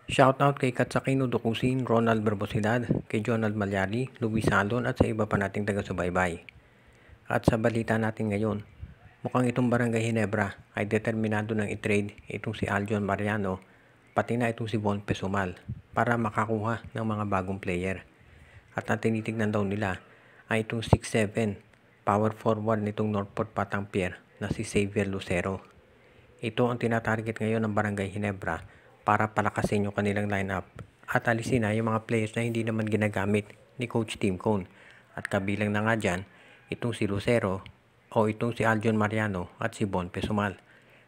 Shoutout kay Katsakino Dokusin, Ronald Barbosidad, kay Jonald Malyari, Luis Salon at sa iba pa nating taga-subaybay. At sa balita natin ngayon, mukhang itong Barangay Ginebra ay determinado ng i-trade itong si Aljon Mariano pati na itong si Von Pesumal para makakuha ng mga bagong player. At ang tinitignan daw nila ay itong 6'7" power forward nitong Northport Batang Pier na si Xavier Lucero. Ito ang tinatarget ngayon ng Barangay Ginebra para palakasin yung kanilang lineup at alisin na yung mga players na hindi naman ginagamit ni Coach Tim Cone. At kabilang na nga dyan, itong si Lucero o itong si Aljon Mariano at si Von Pesumal.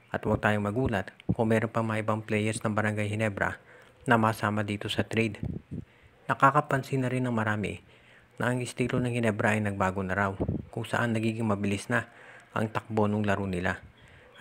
At huwag tayong magulat kung meron pa mga ibang players ng Barangay Ginebra na masama dito sa trade. Nakakapansin na rin ng marami na ang estilo ng Ginebra ay nagbago na raw, kung saan nagiging mabilis na ang takbo ng laro nila.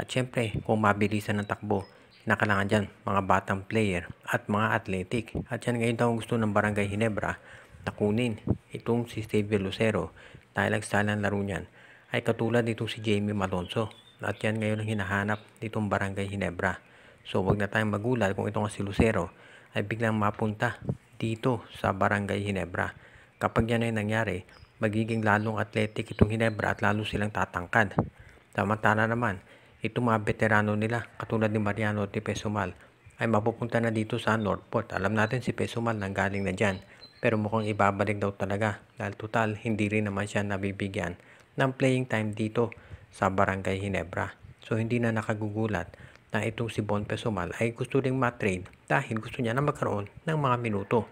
At syempre, kung mabilisan ng takbo, kailangan dyan mga batang player at mga athletic. At yan ngayon daw gusto ng Barangay Ginebra na kunin itong si Xavier Lucero dahil ang style ng laro niyan ay katulad nitong si Jamie Malonzo. At yan ngayon ang hinahanap nitong Barangay Ginebra. So wag na tayong magulat kung itong si Lucero ay biglang mapunta dito sa Barangay Ginebra. Kapag yan ay nangyari, magiging lalong athletic itong Ginebra at lalo silang tatangkad. Samantala naman, itong mga veterano nila katulad ni Mariano at ni Pesumal ay mapupunta na dito sa Northport. Alam natin si Pesumal nanggaling na dyan, pero mukhang ibabalik daw talaga dahil total hindi rin naman siya nabibigyan ng playing time dito sa Barangay Ginebra. So hindi na nakagugulat na itong si Von Pesumal ay gusto ring matrade dahil gusto niya na magkaroon ng mga minuto.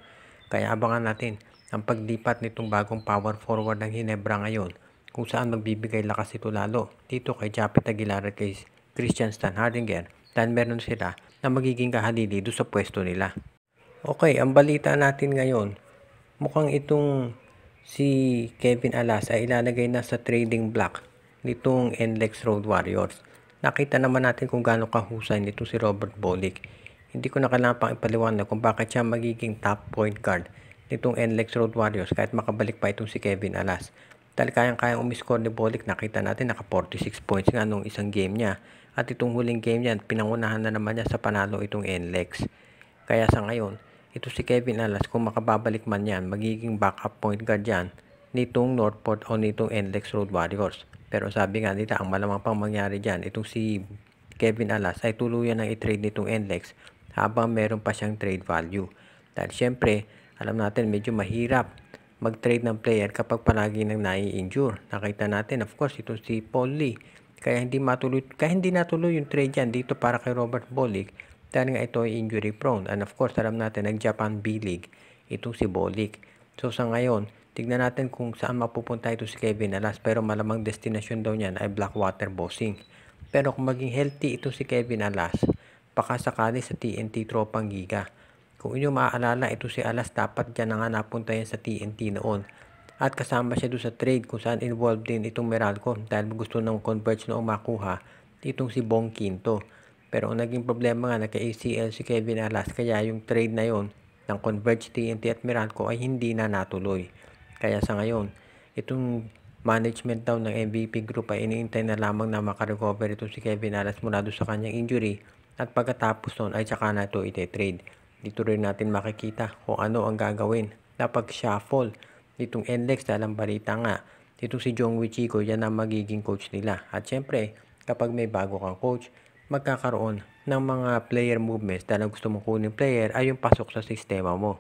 Kaya abangan natin ang paglipat nitong bagong power forward ng Ginebra ngayon, kung saan magbibigay lakas ito lalo dito kay Japet Aguilar at kay Christian Stanhardinger dahil meron sila na magiging kahalili doon sa pwesto nila. Okay, ang balita natin ngayon, mukhang itong si Kevin Alas ay ilalagay na sa trading block nitong NLEX Road Warriors. Nakita naman natin kung gaano kahusay nito si Robert Bolick. Hindi ko na kailangan pang ipaliwanag kung bakit siya magiging top point guard nitong NLEX Road Warriors kahit makabalik pa itong si Kevin Alas. Dahil kayang-kayang umiscore ni Bolick, nakita natin naka 46 points nga nung isang game niya. At itong huling game niya, pinangunahan na naman niya sa panalo itong NLEX. Kaya sa ngayon, ito si Kevin Alas, kung makababalik man yan, magiging backup point guard yan nitong Northport o nitong NLEX Road Warriors. Pero sabi nga nila, ang malamang pang mangyari dyan, itong si Kevin Alas ay tuluyan ng i-trade nitong NLEX habang meron pa siyang trade value. Dahil syempre, alam natin medyo mahirap mag-trade ng player kapag palagi nang nai-injure. Nakita natin, of course, ito si Paul Lee. Kaya hindi natuloy yung trade yan dito para kay Robert Bolick dahil nga ito ay injury prone. And of course, alam natin, nag-Japan B-League itong si Bolick. So sa ngayon, tignan natin kung saan mapupunta ito si Kevin Alas, pero malamang destination daw niyan ay Blackwater Bossing. Pero kung maging healthy ito si Kevin Alas, baka sakali sa TNT Tropang Giga. Kung inyo maaalala, ito si Alas dapat dyan na nga napunta yan sa TNT noon. At kasama siya doon sa trade kung saan involved din itong Meralco dahil gusto ng Converge noong makuha itong si Bong Quinto. Pero ang naging problema nga, nagka-ACL si Kevin Alas, kaya yung trade na yon ng Converge, TNT at Meralco ay hindi na natuloy. Kaya sa ngayon, itong management daw ng MVP Group ay iniintay na lamang na makarecover itong si Kevin Alas mula doon sa kanyang injury at pagkatapos noon ay saka na ito ite-trade. Dito rin natin makikita kung ano ang gagawin na pag-shuffle nitong NLEX dahil ang balita nga dito si Jong Wichico, yan ang magiging coach nila. At syempre, kapag may bago kang coach, magkakaroon ng mga player movements dahil gusto mong kunin player ay yung pasok sa sistema mo.